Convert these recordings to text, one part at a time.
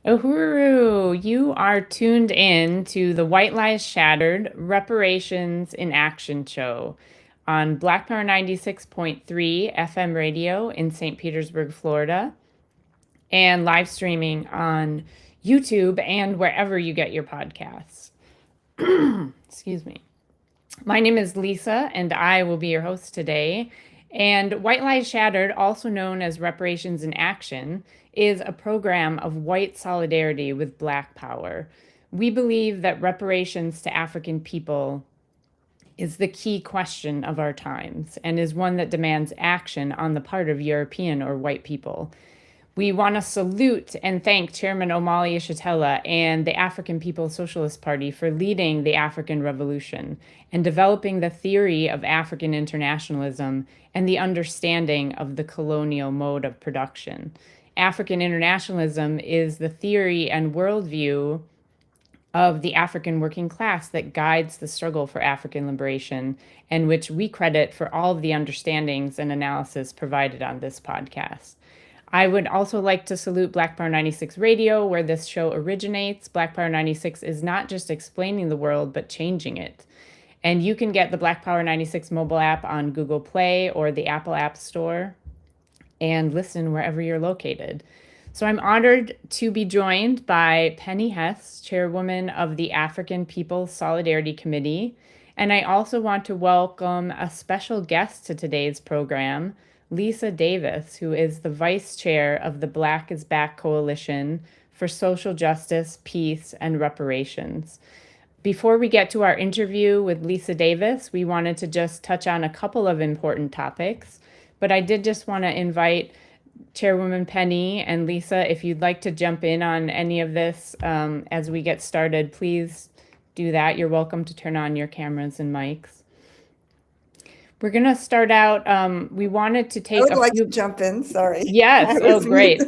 Uhuru, you are tuned in to the White Lies Shattered Reparations in Action show on Black Power 96.3 FM radio in St. Petersburg, Florida, and live streaming on YouTube and wherever you get your podcasts. Excuse me. My name is Lisa, and I will be your host today. And White Lies Shattered, also known as Reparations in Action, is a program of white solidarity with Black power. We believe that reparations to African people is the key question of our times and is one that demands action on the part of European or white people. We want to salute and thank Chairman Omali Yeshitela and the African People's Socialist Party for leading the African Revolution and developing the theory of African internationalism and the understanding of the colonial mode of production. African internationalism is the theory and worldview of the African working class that guides the struggle for African liberation, and which we credit for all of the understandings and analysis provided on this podcast. I would also like to salute Black Power 96 Radio, where this show originates. Black Power 96 is not just explaining the world, but changing it. And you can get the Black Power 96 mobile app on Google Play or the Apple App Store and listen wherever you're located. So I'm honored to be joined by Penny Hess, chairwoman of the African People's Solidarity Committee. And I also want to welcome a special guest to today's program, Lisa Davis, who is the vice chair of the Black is Back Coalition for Social Justice, Peace, and Reparations. Before we get to our interview with Lisa Davis, we wanted to just touch on a couple of important topics. But I did just want to invite Chairwoman Penny and Lisa, if you'd like to jump in on any of this as we get started, please do that. You're welcome to turn on your cameras and mics. We're going to start out. We wanted to take I would like to jump in. Sorry. Yes. Oh, great.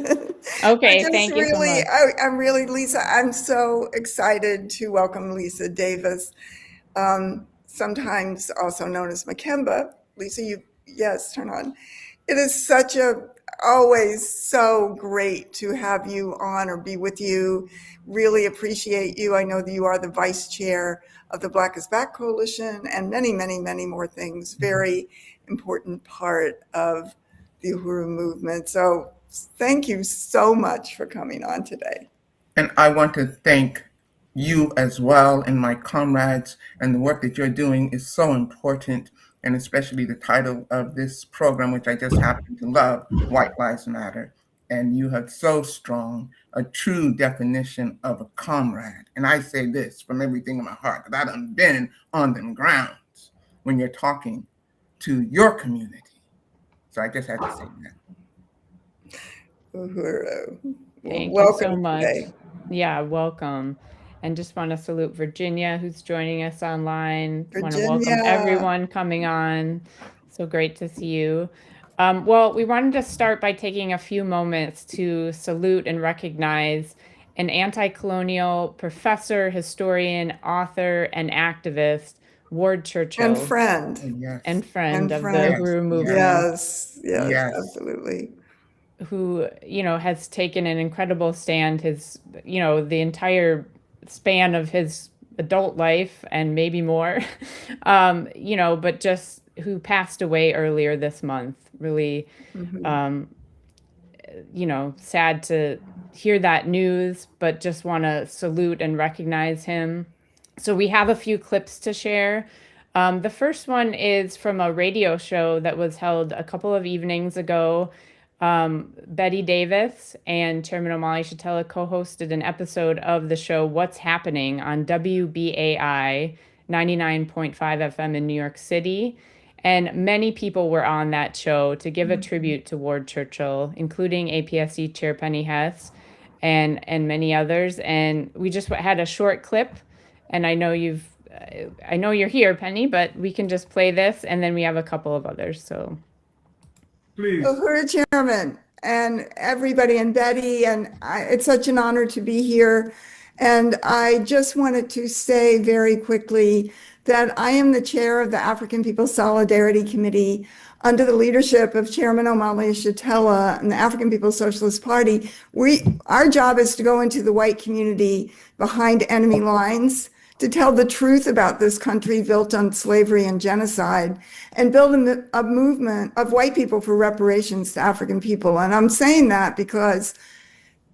Okay. Thank you so much. I'm really, Lisa, I'm so excited to welcome Lisa Davis, sometimes also known as Makemba. Lisa, yes, turn on. It is always so great to have you on or be with you. Really appreciate you. I know that you are the vice chair of the Black is Back Coalition and many, many, many more things. Very important part of the Uhuru movement. So thank you so much for coming on today. And I want to thank you as well and my comrades, and the work that you're doing is so important, and especially the title of this program, which I just happen to love, White Lives Matter. And you have so strong a true definition of a comrade. And I say this from everything in my heart, because I done been on them grounds when you're talking to your community. So I just had to say that. Uhuru. Thank you so much. Today. Yeah, welcome. And just want to salute Virginia, who's joining us online. Want to welcome everyone coming on. So great to see you. Well, we wanted to start by taking a few moments to salute and recognize an anti-colonial professor, historian, author, and activist, Ward Churchill. And friend. And friend of the Uhuru movement. Yes, absolutely. Who, has taken an incredible stand, the entire span of his adult life and maybe more, but just who passed away earlier this month. Really, sad to hear that news, but just want to salute and recognize him. So we have a few clips to share. The first one is from a radio show that was held a couple of evenings ago. Betty Davis and Chairman Omali Yeshitela co-hosted an episode of the show What's Happening on WBAI 99.5 FM in New York City. And many people were on that show to give a tribute to Ward Churchill, including APSC Chair Penny Hess and many others. And we just had a short clip. And I know you're here, Penny, but we can just play this, and then we have a couple of others. So. Please. Uhuru Chairman and everybody, and Betty, and it's such an honor to be here. And I just wanted to say very quickly that I am the chair of the African People's Solidarity Committee. under the leadership of Chairman Omali Shatella and the African People's Socialist Party, our job is to go into the white community behind enemy lines to tell the truth about this country built on slavery and genocide, and build a movement of white people for reparations to African people. And I'm saying that because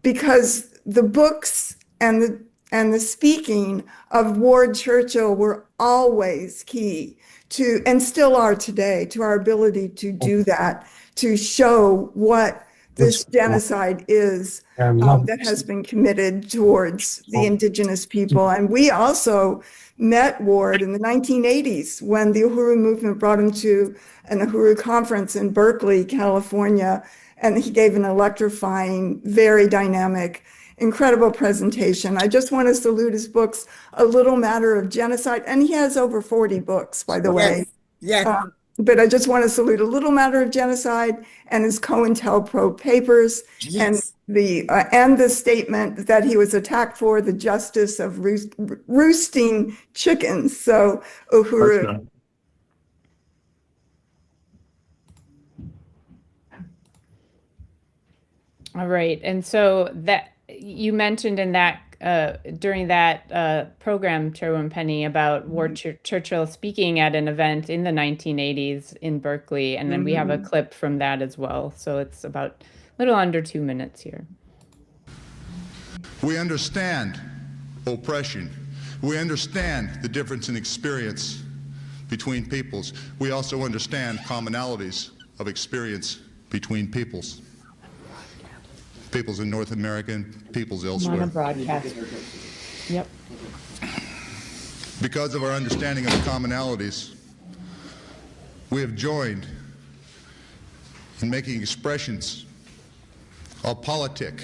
the books and the speaking of Ward Churchill were always key to, and still are today, to our ability to do that, to show what this genocide is that has been committed towards the indigenous people. And we also met Ward in the 1980s when the Uhuru movement brought him to an Uhuru conference in Berkeley, California, and he gave an electrifying, very dynamic, incredible presentation. I just want to salute his books, A Little Matter of Genocide, and he has over 40 books, by the way. Yes. But I just want to salute A Little Matter of Genocide and his COINTELPRO papers, Yes. and the statement that he was attacked for the justice of roosting chickens. So Uhuru. All right. And so that you mentioned in that during that program, Chairwoman Penny, about Ward Churchill speaking at an event in the 1980s in Berkeley, and then we have a clip from that as well. So it's about a little under 2 minutes here. We understand oppression. We understand the difference in experience between peoples. We also understand commonalities of experience between peoples. Peoples in North America and peoples elsewhere. On a broadcast. Yep. Because of our understanding of the commonalities, we have joined in making expressions of politic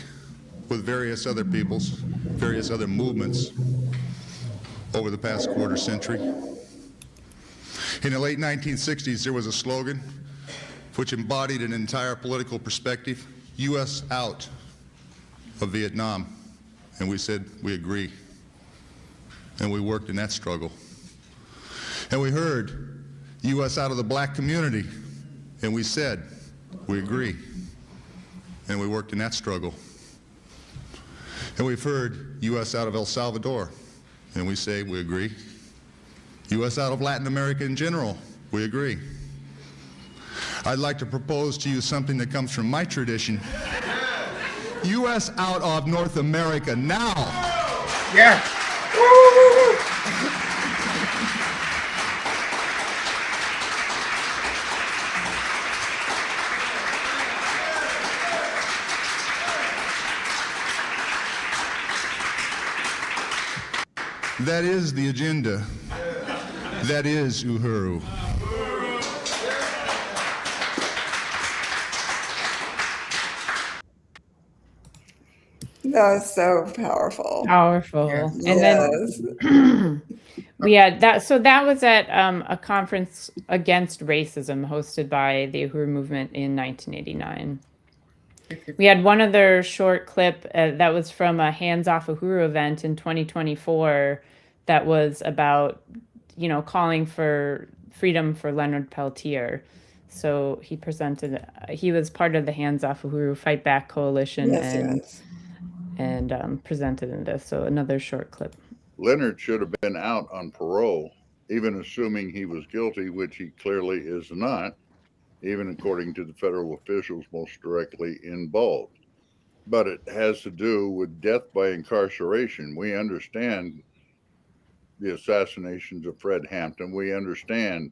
with various other peoples, various other movements over the past quarter century. In the late 1960s, there was a slogan which embodied an entire political perspective: U.S. out of Vietnam. And we said, we agree. And we worked in that struggle. And we heard U.S. out of the black community. And we said, we agree. And we worked in that struggle. And we've heard U.S. out of El Salvador. And we say, we agree. U.S. out of Latin America in general. We agree. I'd like to propose to you something that comes from my tradition. U.S. out of North America now. Yeah. That is the agenda. That is Uhuru. That was so powerful. Powerful. Yes. And then we had that. So that was at a conference against racism hosted by the Uhuru movement in 1989. We had one other short clip that was from a Hands Off Uhuru event in 2024 that was about, calling for freedom for Leonard Peltier. So he was part of the Hands Off Uhuru Fight Back Coalition and presented in this. So another short clip. Leonard should have been out on parole, even assuming he was guilty, which he clearly is not, even according to the federal officials most directly involved. But it has to do with death by incarceration. We understand the assassinations of Fred Hampton. We understand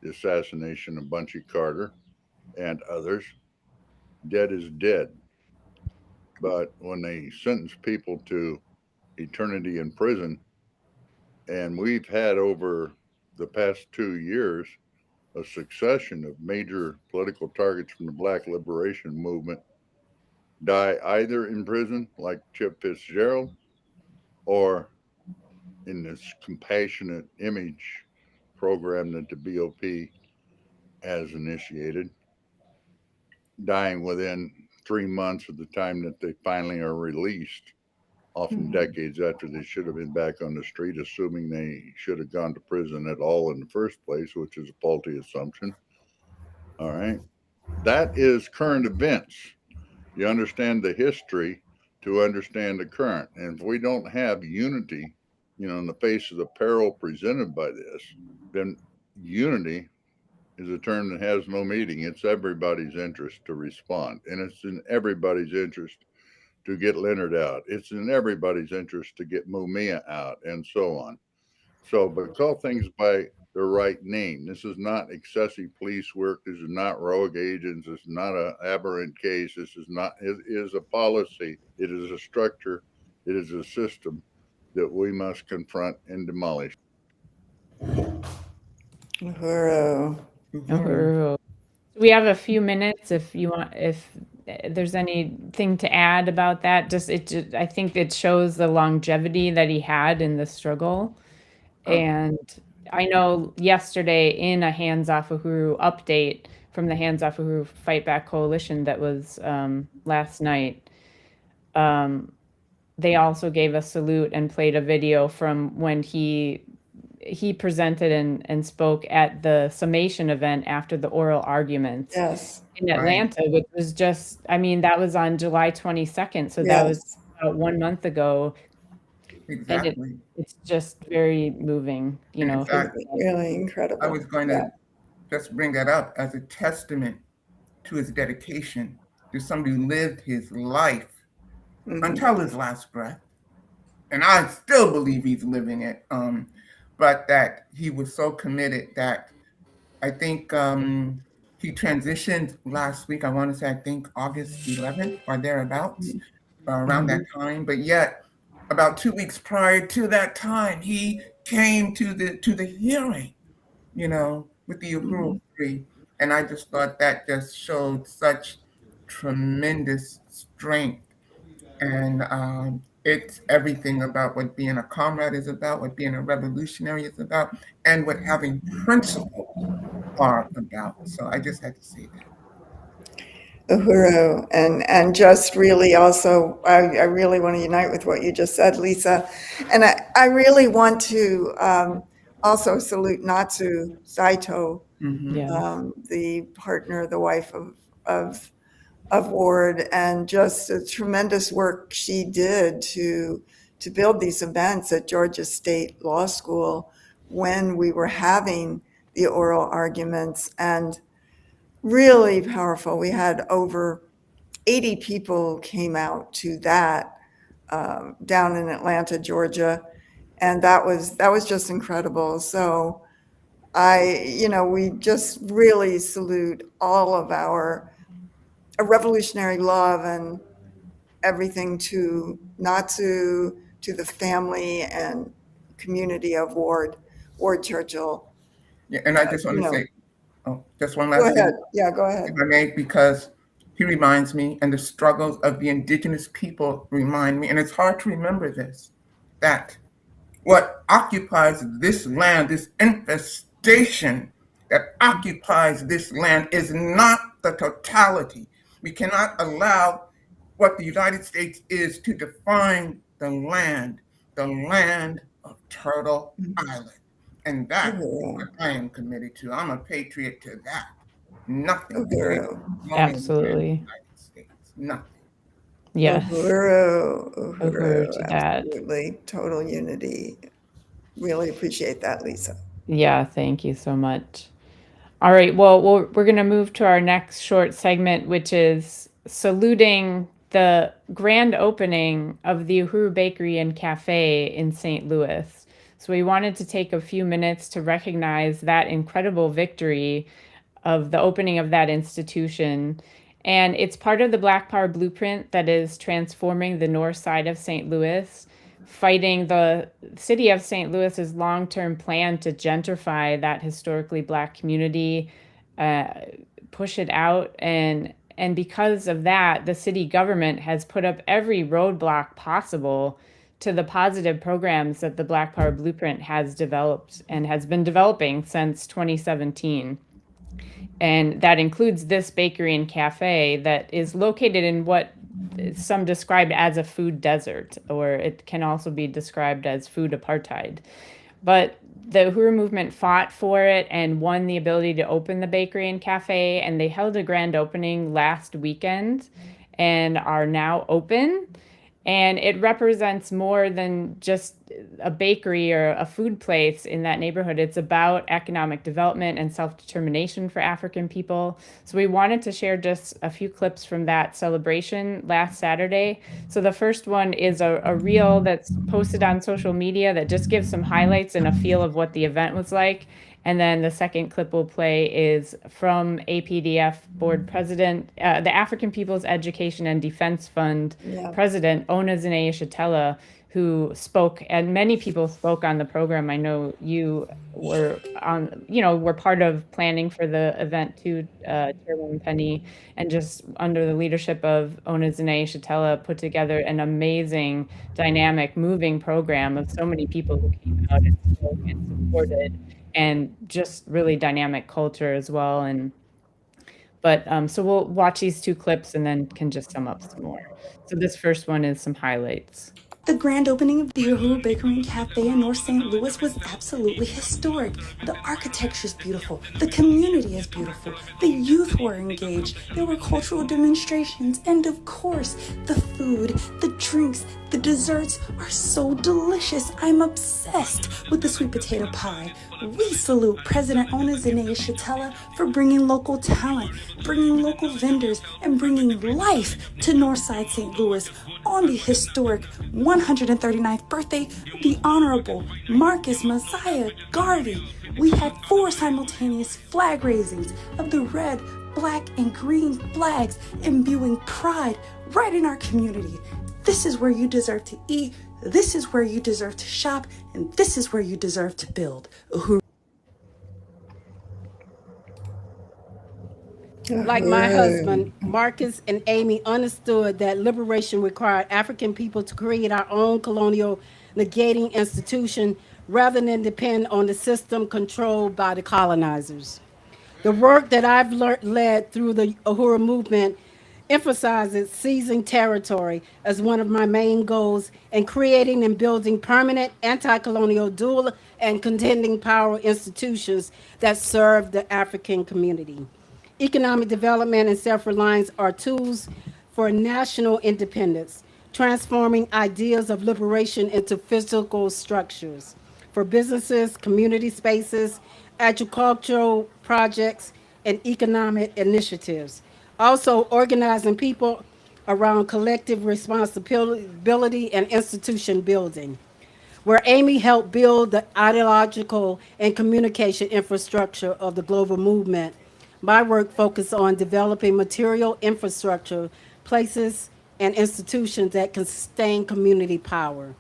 the assassination of Bunchy Carter and others. Dead is dead. But when they sentence people to eternity in prison, and we've had over the past 2 years a succession of major political targets from the Black Liberation Movement die either in prison, like Chip Fitzgerald, or in this compassionate image program that the BOP has initiated, dying within 3 months of the time that they finally are released, often decades after they should have been back on the street, assuming they should have gone to prison at all in the first place, which is a faulty assumption. All right. That is current events. You understand the history to understand the current. And if we don't have unity, in the face of the peril presented by this, then unity is a term that has no meaning. It's everybody's interest to respond. And it's in everybody's interest to get Leonard out. It's in everybody's interest to get Mumia out, and so on. So, but call things by their right name. This is not excessive police work. This is not rogue agents. This is not an aberrant case. This is not, it is a policy. It is a structure. It is a system that we must confront and demolish. Uhuru. Uhuru. We have a few minutes if you want, if there's anything to add about that. I think it shows the longevity that he had in the struggle. And I know yesterday in a Hands Off Uhuru update from the Hands Off Uhuru Fight Back Coalition that was last night, they also gave a salute and played a video from when he presented and spoke at the summation event after the oral arguments Yes. in Atlanta, which was just, I mean, that was on July 22nd. So that was Yes. about 1 month ago. Exactly. And it's just very moving, And in fact, Really incredible. I was going Yeah. to just bring that up as a testament to his dedication, to somebody who lived his life until his last breath. And I still believe he's living it. But that he was so committed that I think he transitioned last week. I want to say, I think August 11th or thereabouts, around that time. But yet, about 2 weeks prior to that time, he came to the hearing, with the Uhuru Free. And I just thought that just showed such tremendous strength. And it's everything about what being a comrade is about, what being a revolutionary is about, and what having principles are about. So I just had to say that. Uhuru, and just really also, I really want to unite with what you just said, Lisa. And I really want to also salute Natsu Saito, the partner, the wife of Ward, and just the tremendous work she did to build these events at Georgia State Law School when we were having the oral arguments, and really powerful. We had over 80 people came out to that down in Atlanta, Georgia, and that was just incredible. So we just really salute all of our revolutionary love and everything to Natsu, to the family and community of Ward Churchill. Yeah, and I just want to say, just one Go last thing, ahead. Yeah, go ahead. if I may, because he reminds me, and the struggles of the indigenous people remind me, and it's hard to remember this, that what occupies this land, this infestation that occupies this land, is not the totality. We cannot allow what the United States is to define the land of Turtle Island. And that's what I am committed to. I'm a patriot to that. Nothing. Absolutely. United States. Nothing. Yes. Uhuru, to that. absolutely. Total unity. Really appreciate that, Lisa. Yeah, thank you so much. All right, well, we're going to move to our next short segment, which is saluting the grand opening of the Uhuru Bakery and Cafe in St. Louis. So we wanted to take a few minutes to recognize that incredible victory of the opening of that institution. And it's part of the Black Power blueprint that is transforming the north side of St. Louis, fighting the city of St. Louis's long-term plan to gentrify that historically Black community, push it out. And because of that, the city government has put up every roadblock possible to the positive programs that the Black Power blueprint has developed and has been developing since 2017. And that includes this bakery and cafe that is located in what some described as a food desert, or it can also be described as food apartheid. But the Uhuru movement fought for it and won the ability to open the bakery and cafe, and they held a grand opening last weekend and are now open. And it represents more than just a bakery or a food place in that neighborhood. It's about economic development and self-determination for African people. So we wanted to share just a few clips from that celebration last Saturday. So the first one is a reel that's posted on social media that just gives some highlights and a feel of what the event was like. And then the second clip we'll play is from APDF board president, the African People's Education and Defense Fund president, Ona Zinea, who spoke, and many people spoke on the program. I know you were were part of planning for the event too, Chairwoman Penny, and just under the leadership of Ona Zinea put together an amazing, dynamic, moving program of so many people who came out and spoke and supported, and just really dynamic culture as well. So we'll watch these two clips and then can just sum up some more. So this first one is some highlights. The grand opening of the Uhuru Bakery and Cafe in North St. Louis was absolutely historic. The architecture is beautiful. The community is beautiful. The youth were engaged. There were cultural demonstrations. And of course, the food, the drinks, the desserts are so delicious. I'm obsessed with the sweet potato pie. We salute President Ona Zinea for bringing local talent, bringing local vendors, and bringing life to Northside St. Louis on the historic 139th birthday of the Honorable Marcus Messiah Garvey. We had 4 simultaneous flag raisings of the red, black, and green flags, imbuing pride right in our community. This is where you deserve to eat, this is where you deserve to shop, and this is where you deserve to build. Like my husband, Marcus and Amy understood that liberation required African people to create our own colonial negating institution rather than depend on the system controlled by the colonizers. The work that I've led through the Uhuru movement emphasizes seizing territory as one of my main goals and creating and building permanent anti-colonial dual and contending power institutions that serve the African community. Economic development and self-reliance are tools for national independence, transforming ideas of liberation into physical structures for businesses, community spaces, agricultural projects, and economic initiatives. Also, organizing people around collective responsibility and institution building, where Amy helped build the ideological and communication infrastructure of the global movement. My work focused on developing material infrastructure, places, and institutions that can sustain community power.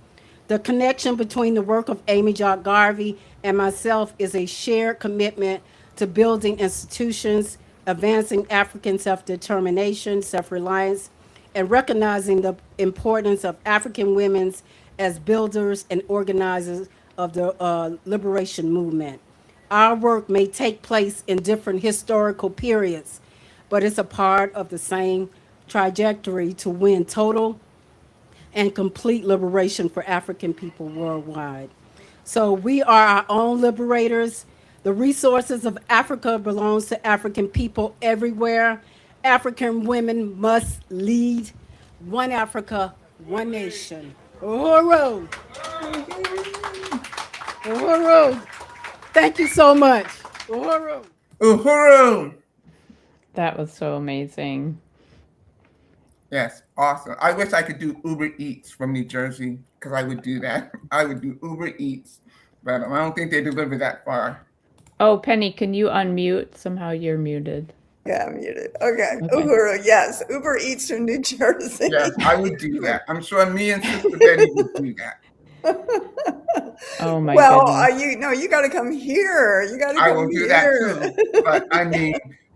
The connection between the work of Amy Jock Garvey and myself is a shared commitment to building institutions, advancing African self-determination, self-reliance, and recognizing the importance of African women as builders and organizers of the liberation movement. Our work may take place in different historical periods, but it's a part of the same trajectory to win total and complete liberation for African people worldwide. So we are our own liberators. The resources of Africa belongs to African people everywhere. African women must lead. One Africa, one nation. Uhuru! Uhuru! Thank you so much. Uhuru! Uhuru! That was so amazing. Yes, awesome. I wish I could do Uber Eats from New Jersey because I would do that. I would do Uber Eats, but I don't think they deliver that far. Oh, Penny, can you unmute? Somehow you're muted. Yeah, I'm muted. Okay. Uhuru, yes. Uber Eats from New Jersey. Yes, I would do that. I'm sure me and Sister Betty would do that. Oh my Well, goodness. you got to come here. You got to come here. I will do that too. But I mean,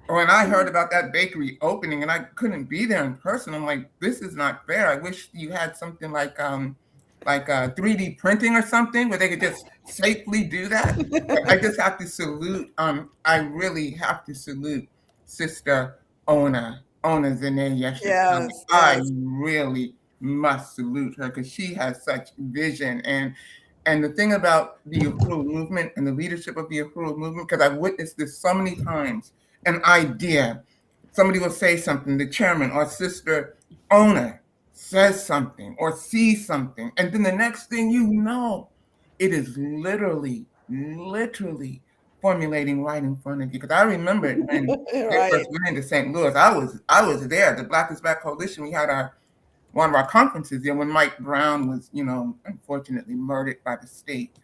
when I heard about that bakery opening and I couldn't be there in person, I'm like, this is not fair. I wish you had something like 3D printing or something where they could just safely do that. But I just have to salute. I really have to salute Sister Ona Zinea. Yes, I really must salute her because she has such vision, and And the thing about the Uhuru movement and the leadership of the Uhuru movement, because I've witnessed this so many times, an idea, somebody will say something, the chairman or sister owner says something or sees something, and then the next thing you know, it is literally formulating right in front of you. Because I remember it when they Right. first went into St. Louis. I was there. The Black is Back Coalition. We had one of our conferences there when Mike Brown was, unfortunately murdered by the state.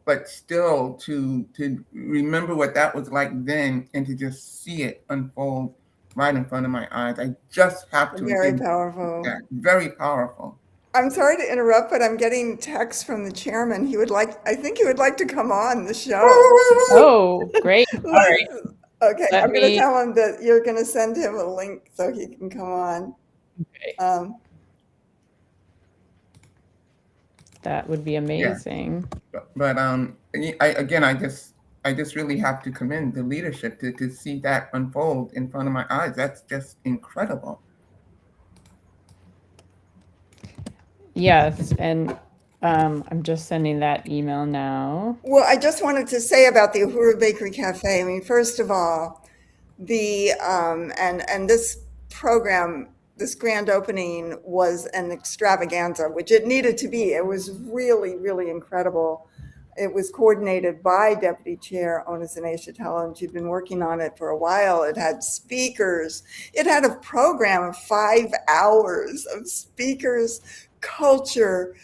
But still, to remember what that was like then, and to just see it unfold right in front of my eyes, I just have to Very give powerful. that. Very powerful. I'm sorry to interrupt, but I'm getting texts from the chairman. I think he would like to come on the show. Oh, great. All right. Okay, Let I'm going to me- tell him that you're going to send him a link so he can come on. Okay. That would be amazing. But I just really have to commend the leadership to see that unfold in front of my eyes. That's just incredible. Yes, and I'm just sending that email now. Well, I just wanted to say about the Uhuru Bakery Cafe. I mean, first of all, and this program, this grand opening was an extravaganza, which it needed to be. It was really, really incredible. It was coordinated by Deputy Chair Onizane Shatella, and she'd been working on it for a while. It had speakers. It had a program of 5 hours of speakers, culture,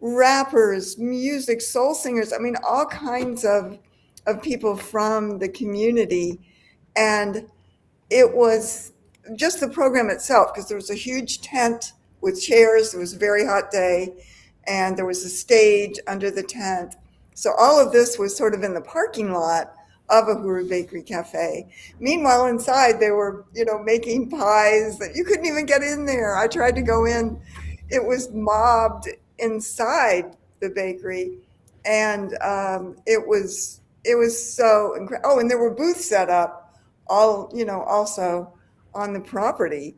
rappers, music, soul singers. I mean, all kinds of people from the community. And it was just the program itself, because there was a huge tent with chairs. It was a very hot day, and there was a stage under the tent. So all of this was sort of in the parking lot of Uhuru Bakery Cafe. Meanwhile, inside they were, making pies that you couldn't even get in there. I tried to go in. It was mobbed inside the bakery, and it was so incredible. Oh, and there were booths set up all, also on the property.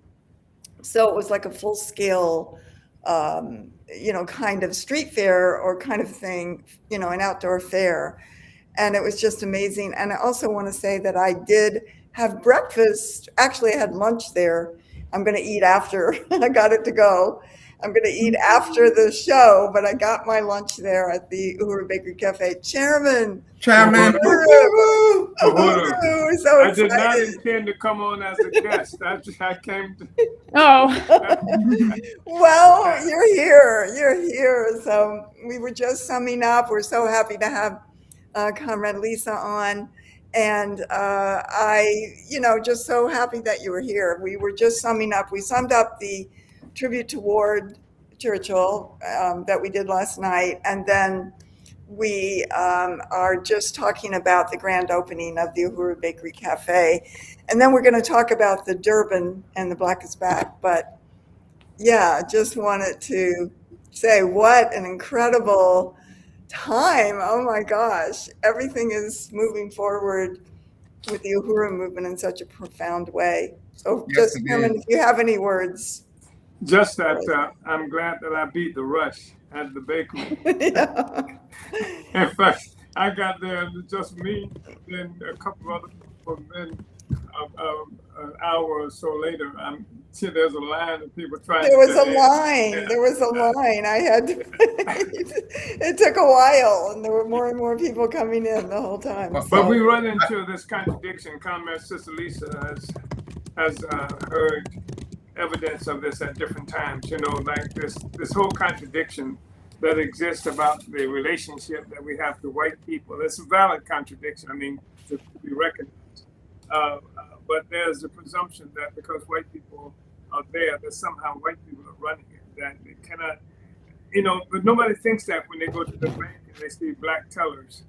So it was like a full scale, kind of street fair or kind of thing, an outdoor fair. And it was just amazing. And I also want to say that I did have breakfast. Actually, I had lunch there. I'm going to eat after. I got it to go. I'm going to eat after the show, but I got my lunch there at the Uhuru Bakery Cafe. Chairman, Chairman, Uhuru, so I did not excited. intend to come on as a guest. I came to. Oh, Well, you're here. So we were just summing up. We're so happy to have Comrade Lisa on. And just so happy that you were here. We were just summing up. We summed up the tribute to Ward Churchill that we did last night. And then we are just talking about the grand opening of the Uhuru Bakery Cafe. And then we're going to talk about the Durban and the Black is Back. But yeah, just wanted to say what an incredible time. Oh my gosh. Everything is moving forward with the Uhuru movement in such a profound way. So Yes, just, it Chairman, is. if you have any words. Just that I'm glad that I beat the rush at the bakery. Yeah. In fact, I got there and just me, then a couple of other people, then an hour or so later, I'm sure there's a line of people trying There was to a get in. line. Yeah. There was a line. I had to, it took a while, and there were more and more people coming in the whole time. But But So, we run into this contradiction. Comrade Sister Lisa has heard evidence of this at different times. Like this whole contradiction that exists about the relationship that we have to white people. It's a valid contradiction. I mean, to be recognized. But there's a presumption that because white people are there, that somehow white people are running it. That it cannot. But nobody thinks that when they go to the bank and they see black tellers.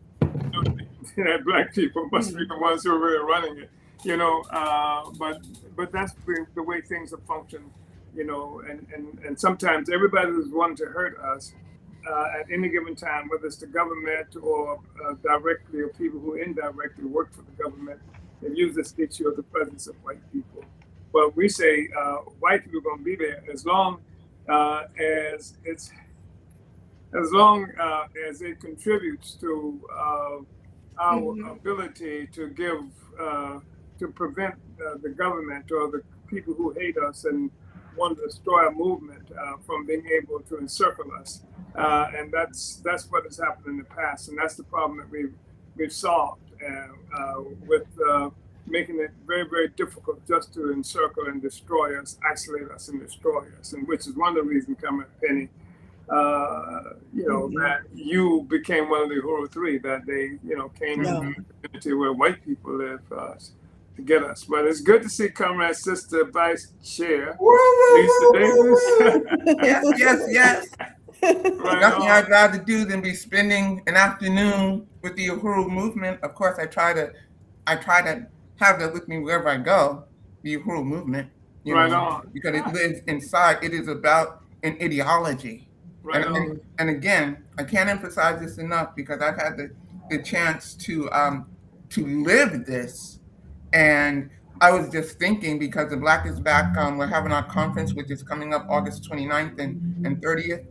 That black people must be the ones who are really running it. But that's the way things have functioned, and sometimes everybody who's wanting to hurt us at any given time, whether it's the government or directly or people who indirectly work for the government, they use this issue of the presence of white people. But we say white people are going to be there as long as it's as long as it contributes to our ability to give, to prevent the government or the people who hate us and want to destroy our movement from being able to encircle us. And that's what has happened in the past, and that's the problem that we've solved with making it very, very difficult just to encircle and destroy us, isolate us and destroy us, and which is one of the reasons, Penny, that you became one of the Uhuru Three, that they, came into the community where white people live to get us. But it's good to see Comrade Sister Vice Chair, Lisa Davis. Yes. Right Nothing on. I'd rather do than be spending an afternoon with the Uhuru movement. Of course, I try to have that with me wherever I go, the Uhuru movement, Right on. because it lives inside. It is about an ideology. Right on. And again, I can't emphasize this enough because I've had the chance to live this. And I was just thinking, because the Black is Back, we're having our conference, which is coming up August 29th and 30th.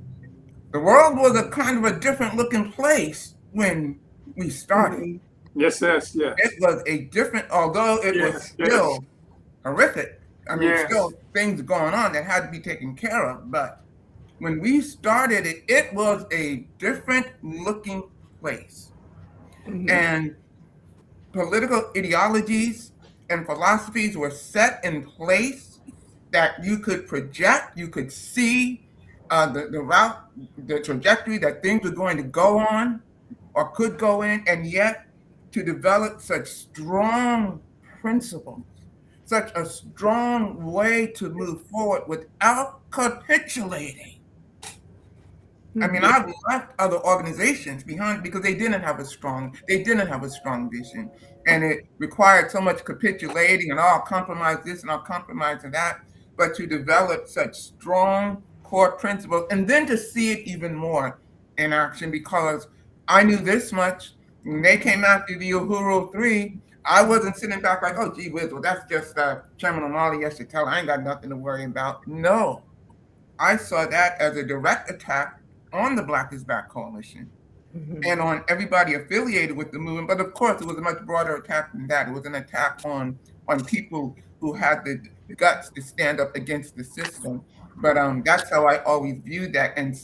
The world was a kind of a different looking place when we started. Yes. It was a different, although it was still horrific. I mean, still things going on that had to be taken care of. But when we started it, it was a different looking place. And political ideologies and philosophies were set in place that you could project, you could see the route, the trajectory that things were going to go on or could go in, and yet to develop such strong principles, such a strong way to move forward without capitulating. I mean, I've left other organizations behind because they didn't have a strong vision, and it required so much capitulating and I'll compromise this and I'll compromise that. But to develop such strong core principles and then to see it even more in action, because I knew this much when they came after the Uhuru Three. I wasn't sitting back like, oh, gee whiz, well, that's just Chairman O'Malley yesterday. Tell I ain't got nothing to worry about. No, I saw that as a direct attack on the Black is Back coalition and on everybody affiliated with the movement. But of course, it was a much broader attack than that. It was an attack on people who had the guts to stand up against the system. But that's how I always viewed that. And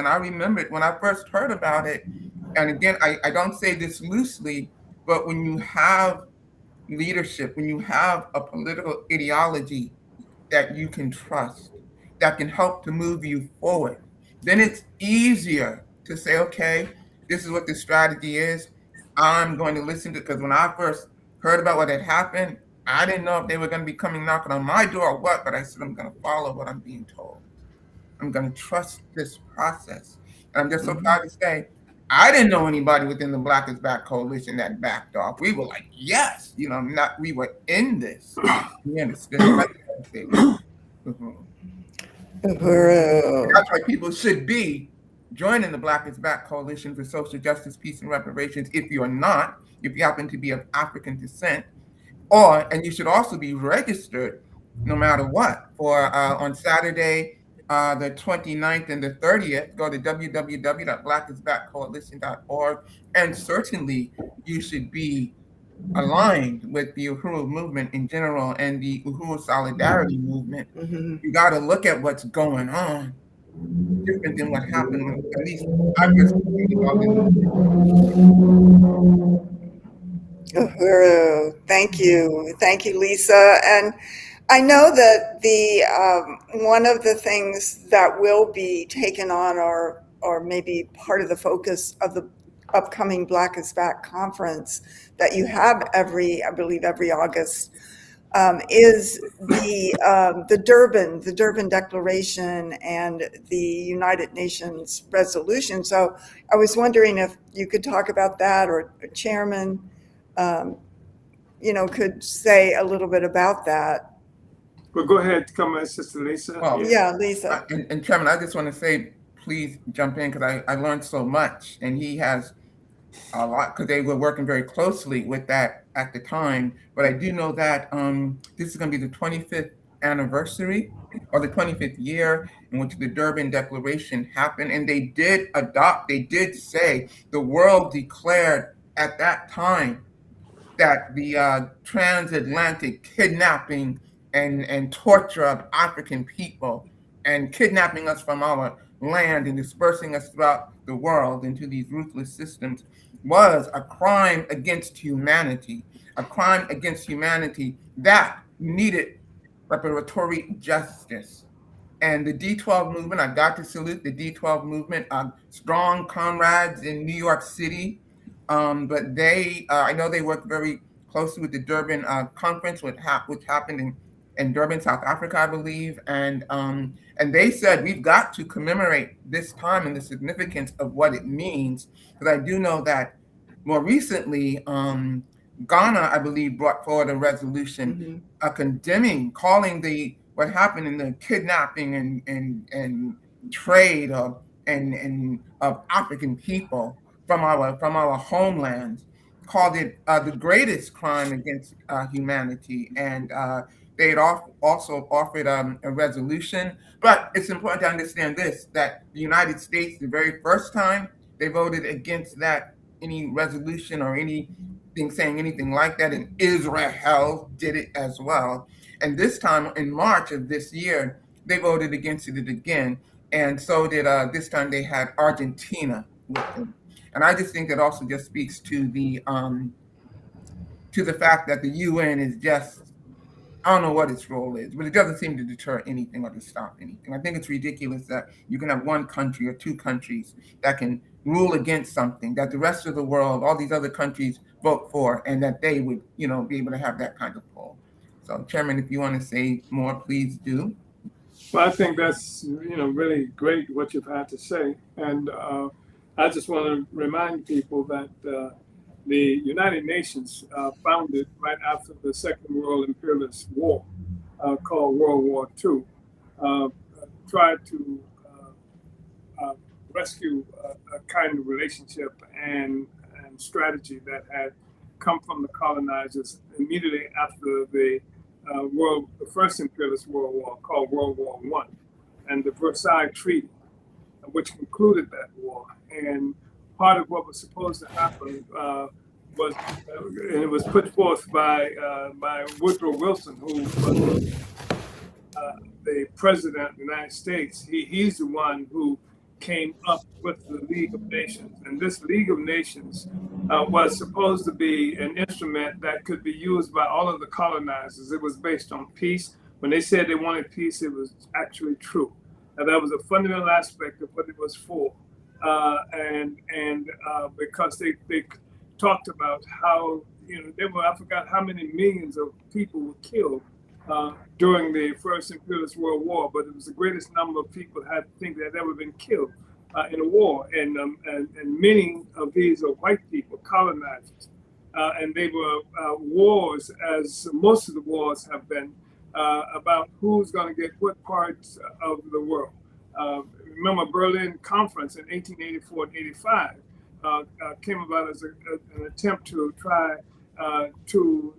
I remember it when I first heard about it. And again, I don't say this loosely, but when you have leadership, when you have a political ideology that you can trust, that can help to move you forward, then it's easier to say, okay, this is what the strategy is. I'm going to listen to, because when I first heard about what had happened, I didn't know if they were going to be coming knocking on my door or what, but I said, I'm going to follow what I'm being told. I'm going to trust this process. And I'm just so proud to say, I didn't know anybody within the Black is Back coalition that backed off. We were like, yes, we were in this. We understood. That's why people should be joining the Black is Back coalition for social justice, peace, and reparations. If you happen to be of African descent, and you should also be registered no matter what. For on Saturday, the 29th and the 30th, go to www.blackisbackcoalition.org, and certainly you should be aligned with the Uhuru movement in general and the Uhuru Solidarity movement. You got to look at what's going on, different than what happened when, at least I'm just Uhuru. Thank you, Lisa. And I know that the one of the things that will be taken on, or maybe part of the focus of the upcoming Black is Back conference that you have I believe every August, is the Durban Declaration and the United Nations resolution. So I was wondering if you could talk about that, or Chairman, could say a little bit about that. Well, go ahead, come on, Sister Lisa. Well, yeah, Lisa. And Chairman, I just want to say, please jump in, because I learned so much, and he has a lot, because they were working very closely with that at the time. But I do know that this is going to be the 25th anniversary or the 25th year in which the Durban Declaration happened. And they did say the world declared at that time that the transatlantic kidnapping and torture of African people and kidnapping us from our land and dispersing us throughout the world into these ruthless systems was a crime against humanity, that needed reparatory justice. And the D12 movement, I got to salute the D12 movement, strong comrades in New York City. But I know they worked very closely with the Durban conference, which happened in Durban, South Africa, I believe. And they said, we've got to commemorate this time and the significance of what it means. Because I do know that more recently, Ghana, I believe, brought forward a resolution condemning, calling what happened in the kidnapping and trade of African people from our homelands, called it the greatest crime against humanity, and they had also offered a resolution. But it's important to understand this: that the United States, the very first time they voted against any resolution or anything saying anything like that, and Israel did it as well. And this time, in March of this year, they voted against it again. And so did this time they had Argentina with them. And I just think that also just speaks to the fact that the UN is just, I don't know what its role is, but it doesn't seem to deter anything or to stop anything. I think it's ridiculous that you can have one country or two countries that can rule against something that the rest of the world, all these other countries, vote for, and that they would, be able to have that kind of pull. So, Chairman, if you want to say more, please do. Well, I think that's really great what you've had to say, and I just want to remind people that the United Nations, founded right after the Second World Imperialist War, called World War II, tried to rescue a kind of relationship and strategy that had come from the colonizers immediately after the first imperialist world war, called World War I, and the Versailles Treaty, which concluded that war. And part of what was supposed to happen was, and it was put forth by Woodrow Wilson, who was the president of the United States. He's the one who came up with the League of Nations. And this League of Nations was supposed to be an instrument that could be used by all of the colonizers. It was based on peace. When they said they wanted peace, it was actually true. And that was a fundamental aspect of what it was for. Because they talked about how, I forgot how many millions of people were killed during the first imperialist world war, but it was the greatest number of people that had ever been killed in a war, and many of these are white people, colonizers, and they were wars, as most of the wars have been, about who's going to get what parts of the world. Remember, Berlin Conference in 1884 and 85 came about as an attempt to try to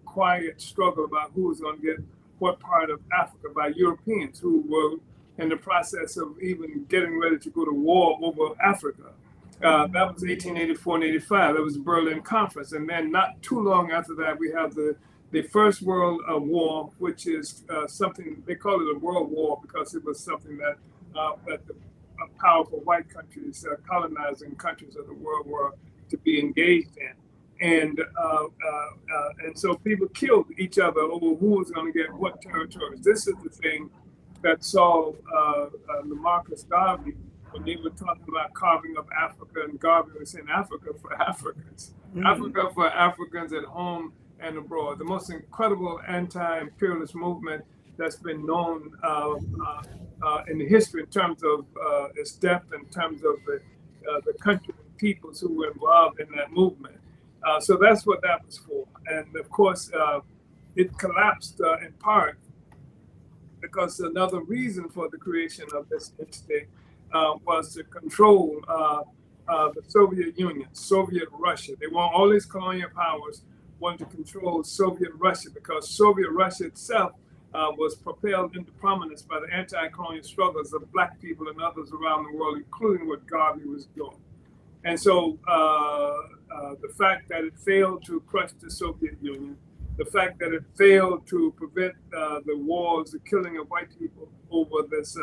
quiet struggle about who was going to get what part of Africa by Europeans who were in the process of even getting ready to go to war over Africa. That was 1884 and 85. That was the Berlin Conference. And then not too long after that, we have the First World War, which is something, they call it a world war because it was something that the powerful white countries, colonizing countries of the world, were to be engaged in. And so people killed each other over who was going to get what territories. This is the thing that saw Lamarcus Garvey, when they were talking about carving up Africa, and Garvey was saying Africa for Africans, Africa for Africans at home and abroad. The most incredible anti-imperialist movement that's been known in the history in terms of its depth, in terms of the country and peoples who were involved in that movement. So that's what that was for. And of course, it collapsed in part because another reason for the creation of this entity was to control the Soviet Union, Soviet Russia. They want all these colonial powers wanted to control Soviet Russia because Soviet Russia itself was propelled into prominence by the anti-colonial struggles of Black people and others around the world, including what Garvey was doing. And so the fact that it failed to crush the Soviet Union, the fact that it failed to prevent the wars, the killing of white people over this,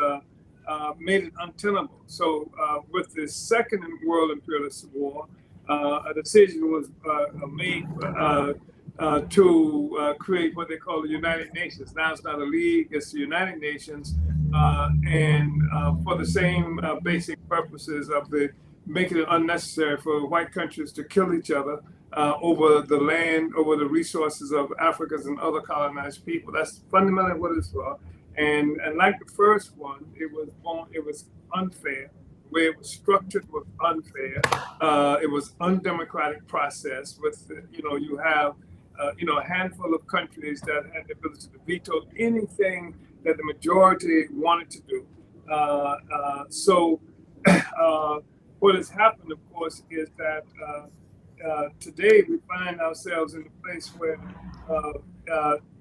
made it untenable. So with the Second World Imperialist War, a decision was made to create what they call the United Nations. Now it's not a league, it's the United Nations, and for the same basic purposes of making it unnecessary for white countries to kill each other over the land, over the resources of Africans and other colonized people. That's fundamentally what it's for. And like the first one, it was unfair. The way it was structured was unfair. It was undemocratic process. With you have a handful of countries that had the ability to veto anything that the majority wanted to do. So what has happened, of course, is that today we find ourselves in a place where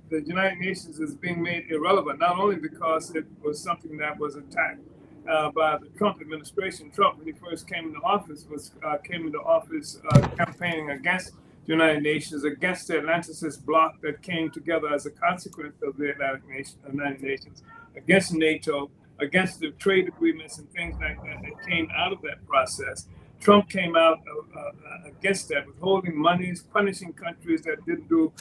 the United Nations is being made irrelevant, not only because it was something that was attacked by the Trump administration. Trump, when he first came into office, campaigning against the United Nations, against the Atlanticist bloc that came together as a consequence of the United Nations, against NATO, against the trade agreements and things like that that came out of that process. Trump came out against that, withholding monies, punishing countries that didn't do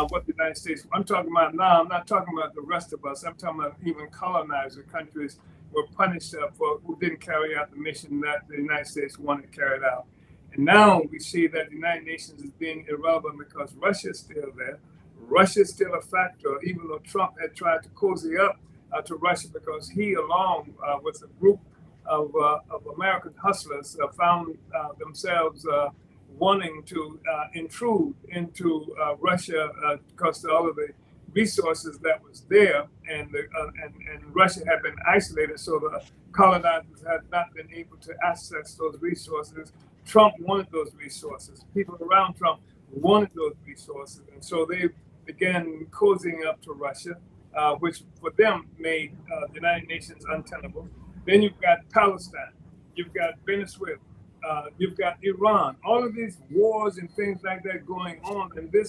what the United States. I'm talking about now. I'm not talking about the rest of us. I'm talking about even colonizer countries were punished for who didn't carry out the mission that the United States wanted carried out. And now we see that the United Nations is being irrelevant because Russia is still there. Russia is still a factor, even though Trump had tried to cozy up to Russia because he, along with a group of American hustlers, found themselves wanting to intrude into Russia because of all of the resources that was there, and Russia had been isolated, so the colonizers had not been able to access those resources. Trump wanted those resources. People around Trump wanted those resources, and so they began cozying up to Russia, which for them made the United Nations untenable. Then you've got Palestine, you've got Venezuela, you've got Iran, all of these wars and things like that going on. And they're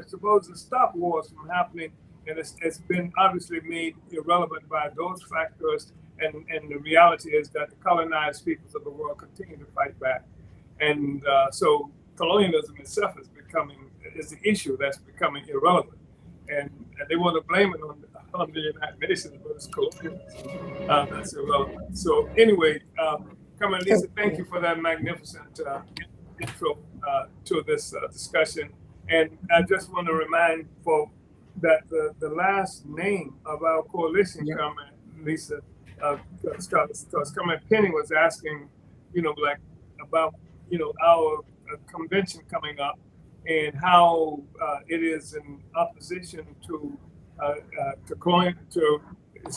supposed to stop wars from happening. And it's been obviously made irrelevant by those factors. And the reality is that the colonized peoples of the world continue to fight back. And so colonialism itself is the issue that's becoming irrelevant. And they want to blame it on the United Nations, but it's colonialism that's irrelevant. So anyway, Carmen Lisa, thank you for that magnificent intro to this discussion. And I just want to remind folks that the last name of our coalition, Carmen Lisa, because Carmen Penny was asking, about, our convention coming up and how it is in opposition to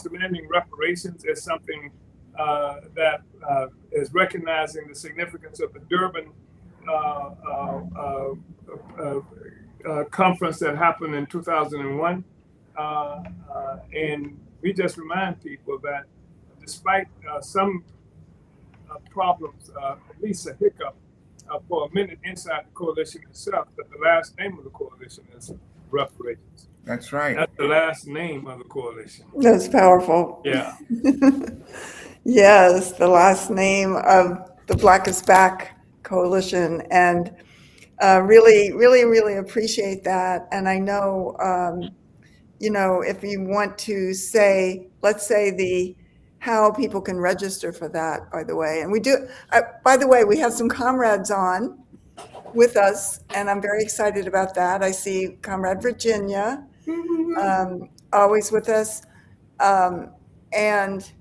demanding reparations as something that is recognizing the significance of the Durban conference that happened in 2001. And we just remind people that despite some problems, at least a hiccup for a minute inside the coalition itself, that the last name of the coalition is Reparations. That's right. That's the last name of the coalition. That's powerful. Yeah. Yes, the last name of the Black is Back coalition. And really, really, really appreciate that. And I know, if you want to say, let's say how people can register for that, by the way. And we do, by the way, we have some comrades on with us, and I'm very excited about that. I see Comrade Virginia, always with us. And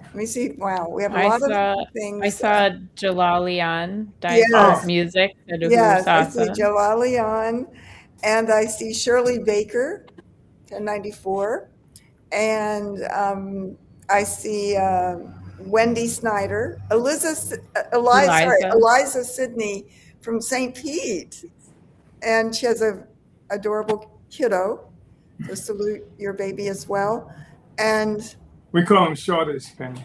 let me see. Wow, we have a lot of things. I saw Jalalian, Diasporic Music. Yes, I see Jalalian, and I see Shirley Baker, 1094, and I see Wendy Snyder, Eliza Sidney from St. Pete, and she has a adorable kiddo. to salute your baby as well. And We call him Shortest, Penny.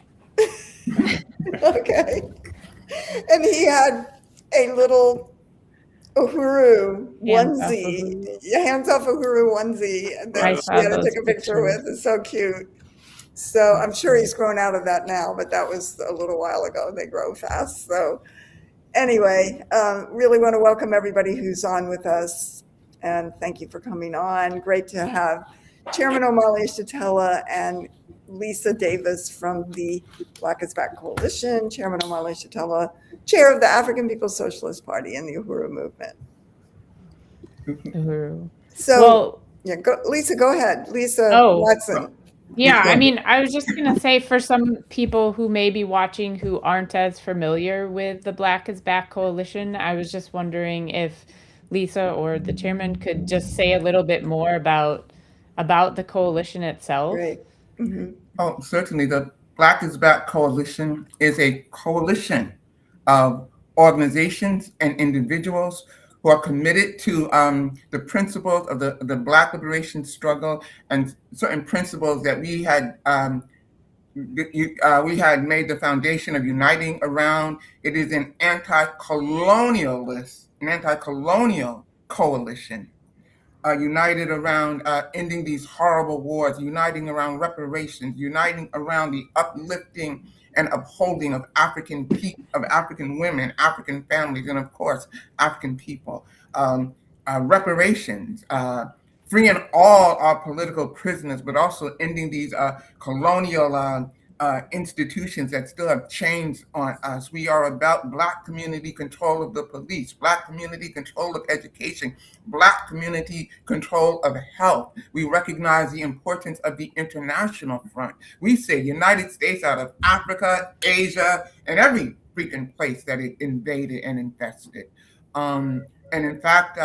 okay. And he had a little Uhuru Hands off onesie, Uhuru. hands off Uhuru onesie I that saw we had to those take a picture with. pictures. It's so cute. So I'm sure he's grown out of that now, but that was a little while ago. They grow fast. So anyway, really want to welcome everybody who's on with us. And thank you for coming on. Great to have Chairman Omali Shatella and Lisa Davis from the Black is Back Coalition, Chairman Omali Shatella, Chair of the African People's Socialist Party and the Uhuru Movement. Uhuru. So, Well, yeah, Lisa, go ahead. Lisa Oh. Watson. yeah, I mean, I was just going to say for some people who may be watching who aren't as familiar with the Black is Back Coalition, I was just wondering if Lisa or the chairman could just say a little bit more about the coalition itself. Great. Mhm. Oh, certainly. The Black is Back Coalition is a coalition of organizations and individuals who are committed to the principles of the Black liberation struggle and certain principles that we had made the foundation of uniting around. It is an anti-colonialist, an anti-colonial coalition. United around ending these horrible wars, uniting around reparations, uniting around the uplifting and upholding of African women, African families, and of course, African people. Reparations, freeing all our political prisoners, but also ending these colonial institutions that still have chains on us. We are about Black community control of the police, Black community control of education, Black community control of health. We recognize the importance of the international front. We say United States out of Africa, Asia, and every freaking place that it invaded and infested. And in fact,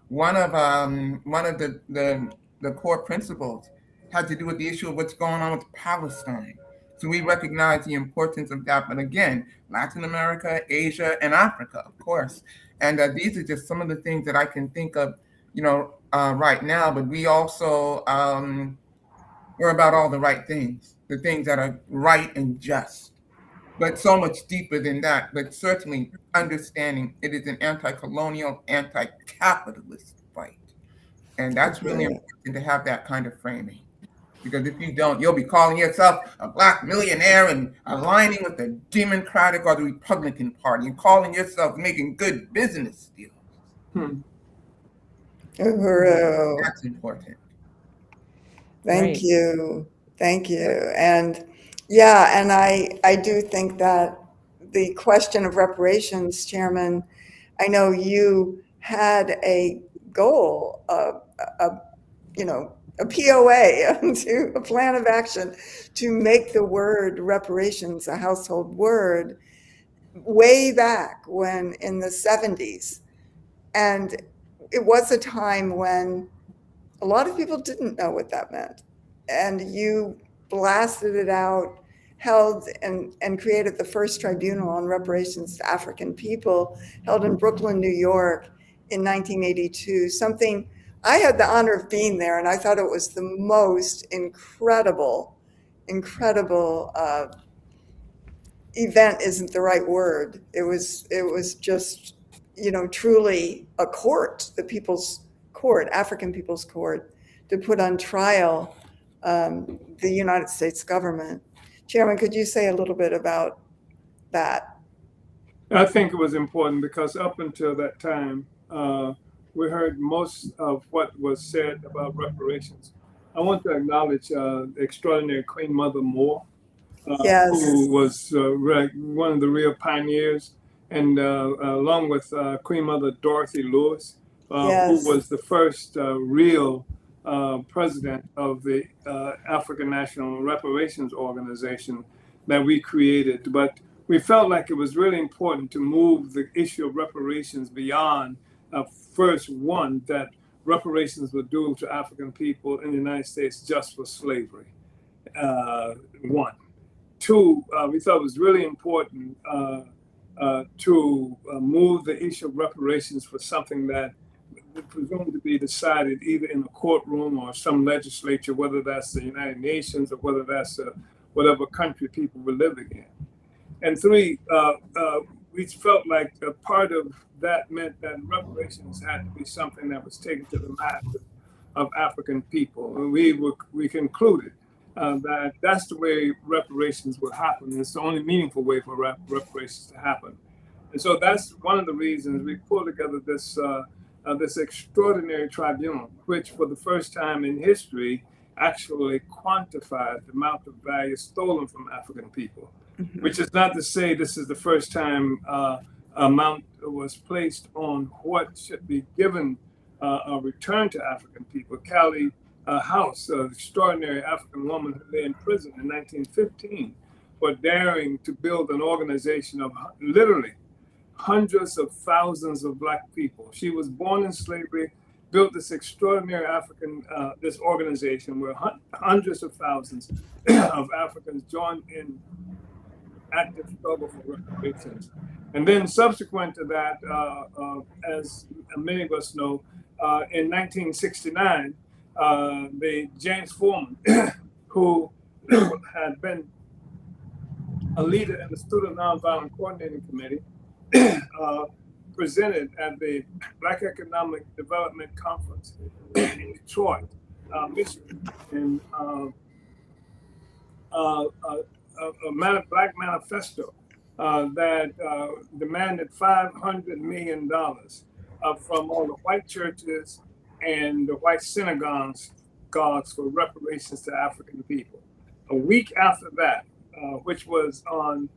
one of the core principles had to do with the issue of what's going on with Palestine. So we recognize the importance of that. But again, Latin America, Asia, and Africa, of course. And these are just some of the things that I can think of, right now. But we also, we're about all the right things, the things that are right and just. But so much deeper than that. But certainly understanding it is an anti-colonial, anti-capitalist fight. And that's really important to have that kind of framing. Because if you don't, you'll be calling yourself a Black millionaire and aligning with the Democratic or the Republican Party and calling yourself making good business deals. Uhuru. That's important. Thank you. Thank you. And yeah, and I do think that the question of reparations, Chairman, I know you had a goal of, a POA, to a plan of action to make the word reparations a household word way back when in the 70s. And it was a time when a lot of people didn't know what that meant. And you blasted it out, held and created the first tribunal on reparations to African people, held in Brooklyn, New York in 1982, something I had the honor of being there, and I thought it was the most incredible event isn't the right word. It was just, truly a court, the people's court, African people's court, to put on trial the United States government. Chairman, could you say a little bit about that? I think it was important because up until that time, we heard most of what was said about reparations. I want to acknowledge the extraordinary Queen Mother Moore, Yes. who was one of the real pioneers, and along with Queen Mother Dorothy Lewis, Yes. who was the first real president of the African National Reparations Organization that we created. But we felt like it was really important to move the issue of reparations beyond first, one, that reparations were due to African people in the United States just for slavery, one. Two, we thought it was really important to move the issue of reparations for something that presumed to be decided either in a courtroom or some legislature, whether that's the United Nations or whether that's whatever country people were living in. And three, we felt like a part of that meant that reparations had to be something that was taken to the masses of African people. And we concluded that that's the way reparations would happen. It's the only meaningful way for reparations to happen. And so that's one of the reasons we pulled together this extraordinary tribunal, which for the first time in history actually quantified the amount of value stolen from African people, which is not to say this is the first time amount was placed on what should be given a return to African people. Callie House, an extraordinary African woman who lay in prison in 1915 for daring to build an organization of literally hundreds of thousands of Black people. She was born in slavery, built this extraordinary this organization where hundreds of thousands of Africans joined in active struggle for reparations. And then subsequent to that, as many of us know, in 1969, the James Foreman, who had been a leader in the Student Nonviolent Coordinating Committee, presented at the Black Economic Development Conference in Detroit, Michigan, and a Black manifesto that demanded $500 million from all the white churches and the white synagogues for reparations to African people. A week after that, which was on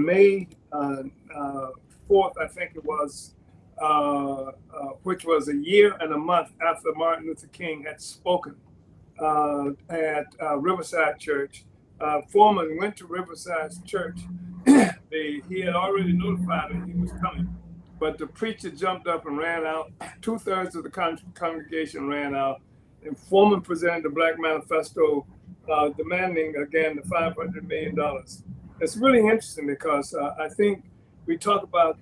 May 4th, I think it was, which was a year and a month after Martin Luther King had spoken at Riverside Church. Foreman went to Riverside Church. He had already notified that he was coming, but the preacher jumped up and ran out. 2/3 of the congregation ran out, and Foreman presented the Black Manifesto demanding, again, the $500 million. It's really interesting because I think we talk about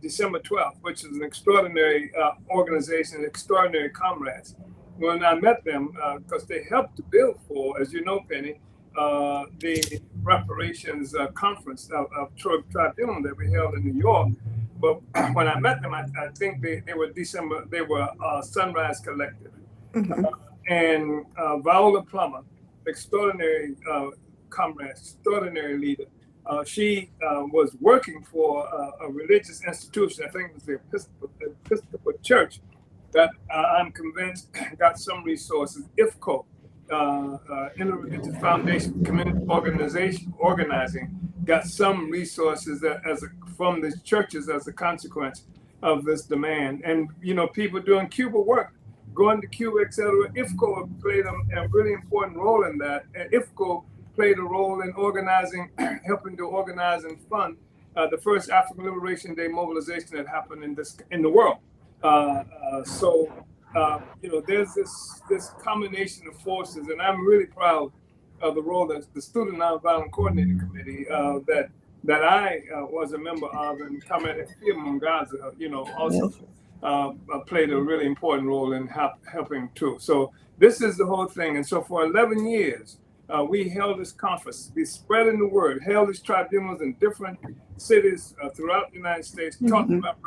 December 12th, which is an extraordinary organization, extraordinary comrades. When I met them, because they helped to build for, as you know, Penny, the reparations conference of tribunal that we held in New York. But when I met them, I think they were Sunrise Collective. And Viola Plummer, extraordinary comrade, extraordinary leader. She was working for a religious institution, I think it was the Episcopal Church, that I'm convinced got some resources. IFCO, Interreligious Foundation for Community Organizing, got some resources from the churches as a consequence of this demand. And, you know, people doing Cuba work, going to Cuba, etc. IFCO played a really important role in that. And IFCO played a role in organizing, helping to organize and fund the first African Liberation Day mobilization that happened in the world. You know, there's this combination of forces, and I'm really proud of the role that the Student Nonviolent Coordinating Committee that I was a member of, and Comrade Mungaza, you know, also played a really important role in helping too. So this is the whole thing. And so for 11 years, we held this conference, we spreading the word, held these tribunals in different cities throughout the United States, talking about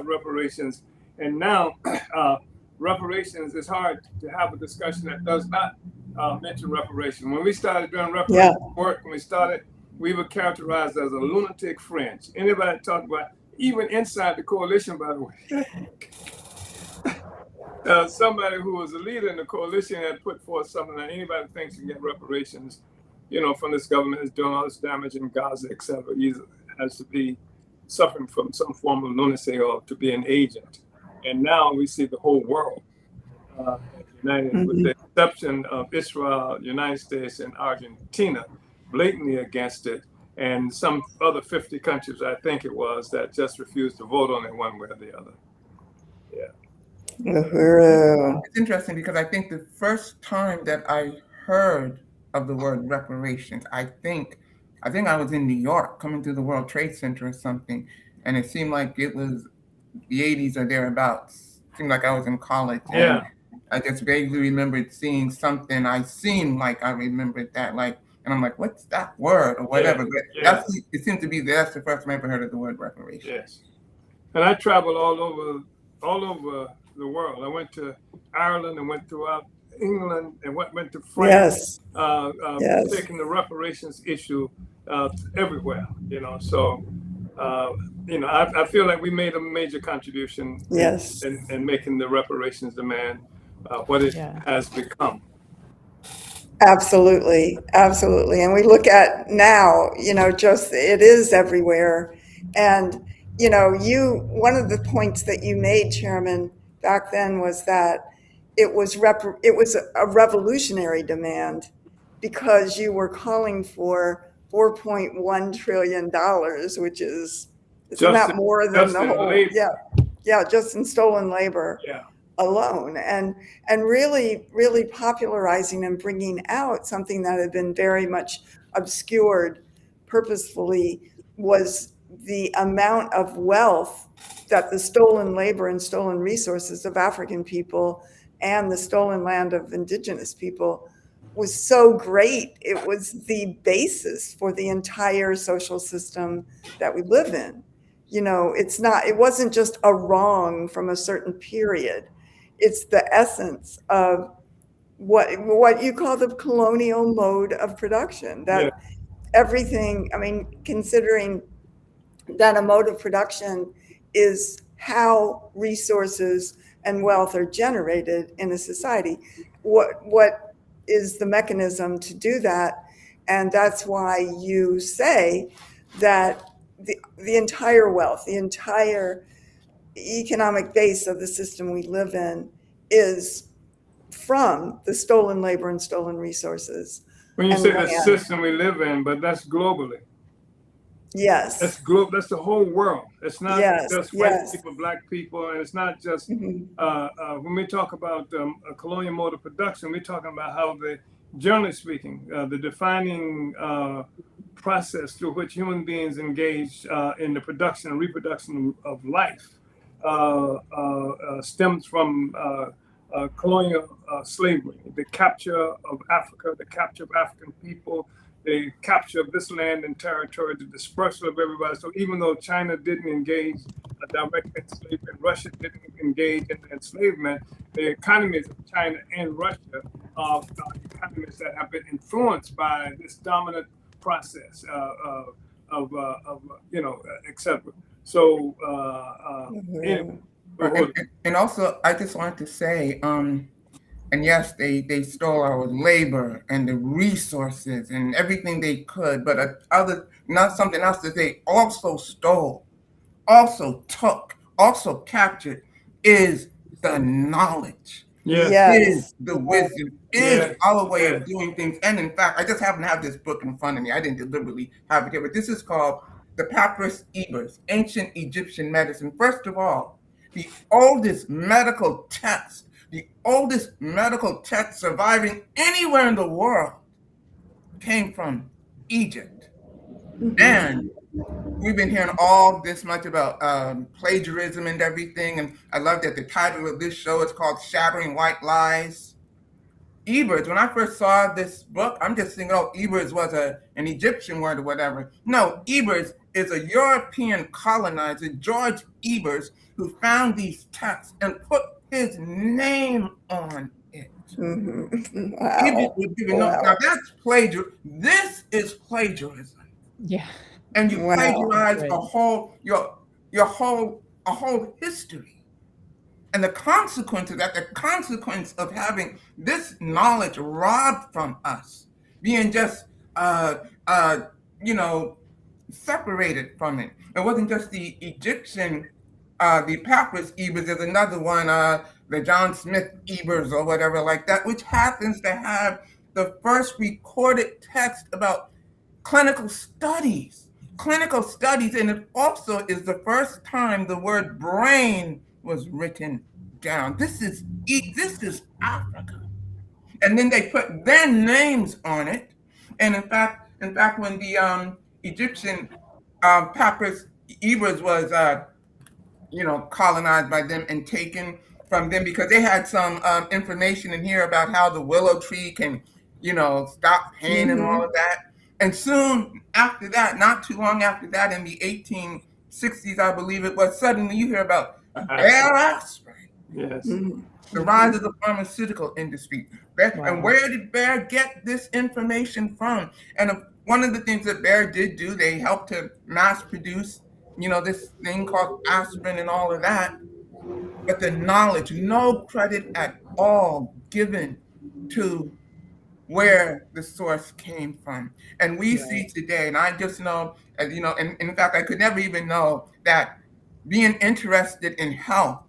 reparations. And now reparations, is hard to have a discussion that does not mention reparations. When we started doing reparations work, we were characterized as a lunatic fringe. Anybody talk about, even inside the coalition, by the way, somebody who was a leader in the coalition had put forth something that anybody thinks can get reparations, you know, from this government is doing all this damage in Gaza, et cetera, has to be suffering from some form of lunacy or to be an agent. And now we see the whole world united, with the exception of Israel, United States, and Argentina, blatantly against it, and some other 50 countries, I think it was, that just refused to vote on it one way or the other. It's interesting because I think the first time that I heard of the word reparations, I think I was in New York coming through the World Trade Center or something, and it seemed like it was the 80s or thereabouts. seemed like I was in college. Yeah. And I just vaguely remembered seeing something. I seemed like I remembered that, like, and I'm like, what's that word or whatever? But Yeah. it seems to be that's the first time I ever heard of the word reparations. Yes. And I traveled all over the world. I went to Ireland and went throughout England and went to France. Yes. Taking the reparations issue everywhere. So I feel like we made a major contribution Yes. in making the reparations demand what it has become. Absolutely. Absolutely. And we look at now, just it is everywhere. And, one of the points that you made, Chairman, back then was that it was a revolutionary demand because you were calling for $4.1 trillion, which is, isn't that more than the whole, just in stolen labor alone, and really popularizing and bringing out something that had been very much obscured purposefully was the amount of wealth that the stolen labor and stolen resources of African people and the stolen land of indigenous people was so great. It was the basis for the entire social system that we live in. It wasn't just a wrong from a certain period. It's the essence of what you call the colonial mode of production, that everything, considering that a mode of production is how resources and wealth are generated in a society. What is the mechanism to do that? And that's why you say that the entire wealth, the entire economic base of the system we live in is from the stolen labor and stolen resources. When you say the system we live in, but that's globally. Yes. That's That's the whole world. It's not just white people, black people, and it's not just when we talk about a colonial mode of production, we're talking about how generally speaking, the defining process through which human beings engage in the production and reproduction of life stems from colonial slavery, the capture of Africa, the capture of African people, the capture of this land and territory, the dispersal of everybody. So even though China didn't engage direct enslavement, Russia didn't engage in enslavement, the economies of China and Russia are economies that have been influenced by this dominant process etc. So anyway. And also, I just wanted to say, and yes, they stole our labor and the resources and everything they could, but not something else that they also stole, also took, also captured is the knowledge. Is the wisdom, is our way of doing things. And in fact, I just happen to have this book in front of me. I didn't deliberately have it here, but this is called The Papyrus Ebers, Ancient Egyptian Medicine. First of all, the oldest medical text surviving anywhere in the world came from Egypt. And we've been hearing all this much about plagiarism and everything, and I love that the title of this show is called Shattering White Lies. Ebers, when I first saw this book, I'm just thinking, Ebers was an Egyptian word or whatever. No, Ebers is a European colonizer, George Ebers, who found these texts and put his name on it. Wow. Now that's plagiarism. This is plagiarism. Yeah. And you plagiarize a whole history. And the consequence of that, the consequence of having this knowledge robbed from us, being just separated from it. It wasn't just the Egyptian, the Papyrus Ebers. There's another one, the John Smith Ebers or whatever like that, which happens to have the first recorded text about clinical studies, and it also is the first time the word brain was written down. This is Africa, and then they put their names on it. And in fact, when the Egyptian Papyrus Ebers was colonized by them and taken, from them because they had some information in here about how the willow tree can, stop pain and all of that. And soon after that, not too long after that, in the 1860s, I believe it was, suddenly you hear about bear aspirin. Yes. The rise of the pharmaceutical industry. And where did Bayer get this information from? And one of the things that Bayer did do, they helped to mass produce, this thing called aspirin and all of that. But the knowledge, no credit at all given to where the source came from. And we see today, and I just know, and in fact, I could never even know that being interested in health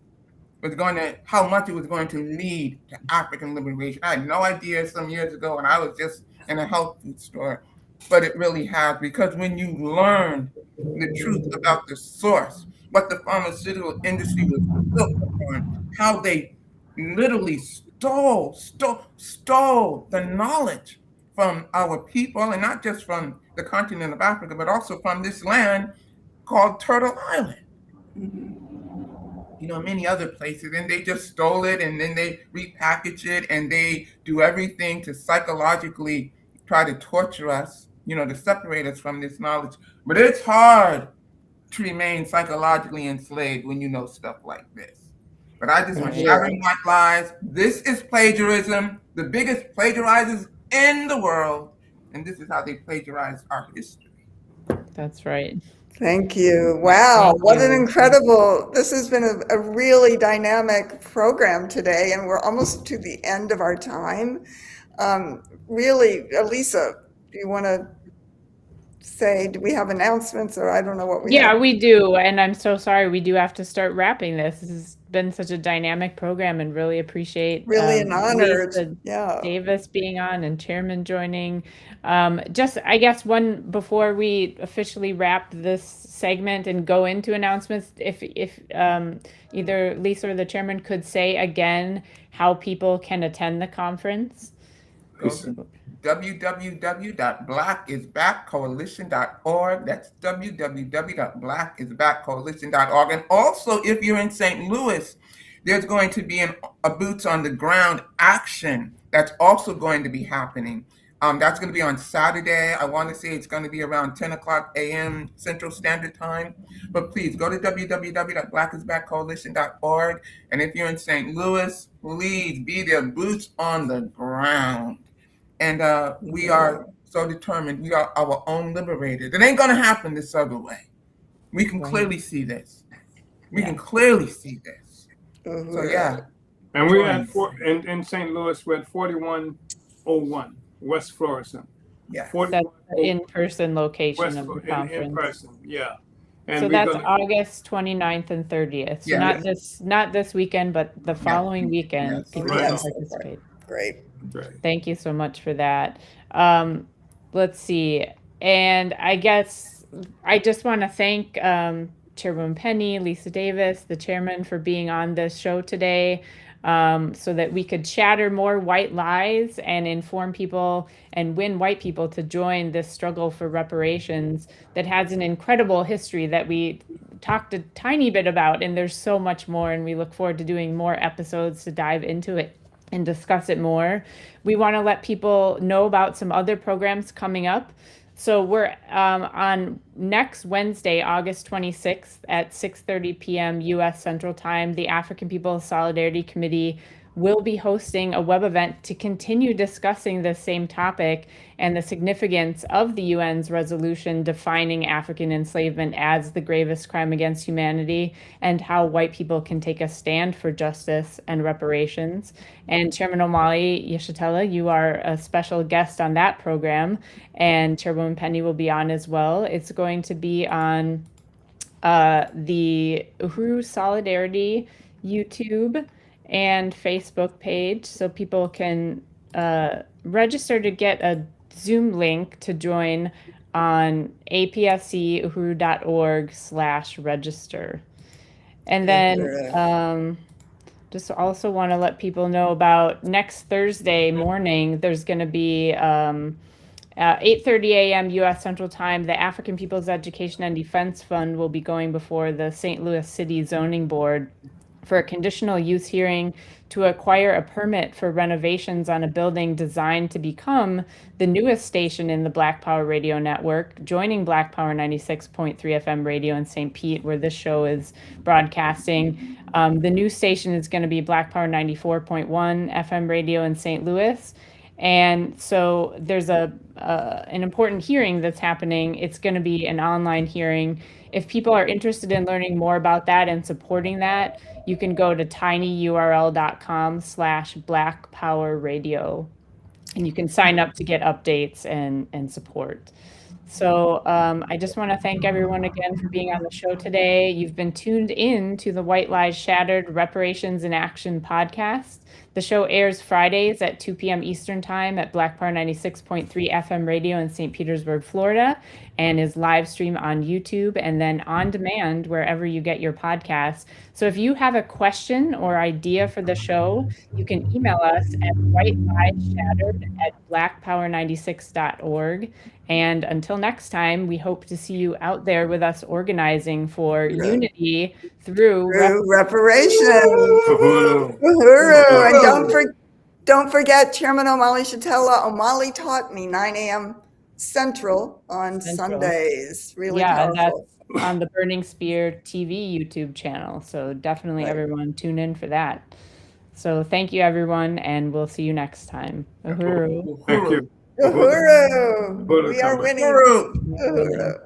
was how much it was going to lead to African liberation. I had no idea some years ago when I was just in a health food store, but it really has, because when you learn the truth about the source, what the pharmaceutical industry was built upon, how they literally stole the knowledge from our people, and not just from the continent of Africa, but also from this land called Turtle Island. Many other places, and they just stole it, and then they repackage it, and they do everything to psychologically try to torture us, to separate us from this knowledge. But it's hard to remain psychologically enslaved when you know stuff like this. But I just want to shattering white lies. This is plagiarism, the biggest plagiarizers in the world, and this is how they plagiarize our history. That's right. Thank you. Wow, what an incredible, this has been a really dynamic program today, and we're almost to the end of our time. Really, Elisa, do you want to say, do we have announcements, or I don't know what we have? Yeah, we do, and I'm so sorry, we do have to start wrapping this. This has been such a dynamic program, and really appreciate Really an honor. Lisa Davis being on and Chairman joining. Just, I guess, before we officially wrap this segment and go into announcements, if either Lisa or the Chairman could say again how people can attend the conference. www.blackisbackcoalition.org. That's www.blackisbackcoalition.org. And also, if you're in St. Louis, there's going to be a boots on the ground action that's also going to be happening. That's going to be on Saturday. I want to say it's going to be around 10 o'clock a.m. Central Standard Time. But please go to www.blackisbackcoalition.org. And if you're in St. Louis, please be there, boots on the ground. And we are so determined. We are our own liberators. It ain't going to happen this other way. We can clearly see this. We can clearly see this. So, yeah. And we're at in St. Louis, we're at 4101 West Florissant. Yeah. That's the in-person location of the conference. In person, yeah. And so that's August 29th and 30th. So not this weekend, but the following weekend. People can participate. Great. Thank you so much for that. Let's see. And I guess I just want to thank Chairwoman Penny, Lisa Davis, the chairman, for being on this show today, so that we could shatter more white lies and inform people and win white people to join this struggle for reparations that has an incredible history that we talked a tiny bit about. And there's so much more, and we look forward to doing more episodes to dive into it and discuss it more. We want to let people know about some other programs coming up. So we're on next Wednesday, August 26th at 6:30 p.m. U.S. Central Time. The African People's Solidarity Committee will be hosting a web event to continue discussing this same topic and the significance of the UN's resolution defining African enslavement as the gravest crime against humanity, and how white people can take a stand for justice and reparations. And Chairman Omali Yeshitela, you are a special guest on that program, and Chairwoman Penny will be on as well. It's going to be on the Uhuru Solidarity YouTube and Facebook page, so people can register to get a Zoom link to join on apsc.uhuru.org/register. And then just also want to let people know about next Thursday morning, there's going to be 8:30 a.m. U.S. Central Time, the African People's Education and Defense Fund will be going before the St. Louis City Zoning Board for a conditional use hearing to acquire a permit for renovations on a building designed to become the newest station in the Black Power Radio network, joining Black Power 96.3 FM radio in St. Pete, where this show is broadcasting. The new station is going to be Black Power 94.1 FM radio in St. Louis. And so there's an important hearing that's happening. It's going to be an online hearing. If people are interested in learning more about that and supporting that, you can go to tinyurl.com/blackpowerradio, and you can sign up to get updates and support. So I just want to thank everyone again for being on the show today. You've been tuned in to the White Lies Shattered Reparations in Action podcast. The show airs Fridays at 2 p.m. Eastern Time at Black Power 96.3 FM radio in St. Petersburg, Florida, and is live streamed on YouTube and then on demand wherever you get your podcasts. So if you have a question or idea for the show, you can email us at whitelieshattered@blackpower96.org. And until next time, we hope to see you out there with us organizing for unity through reparations. Uhuru. And don't forget Chairman Omali Shatella. Omali taught me 9 a.m. Central on Sundays. Really powerful. That's on the Burning Spear TV YouTube channel. So definitely everyone tune in for that. So thank you, everyone, and we'll see you next time. Uhuru. Thank you. Uhuru. We are winning. Uhuru.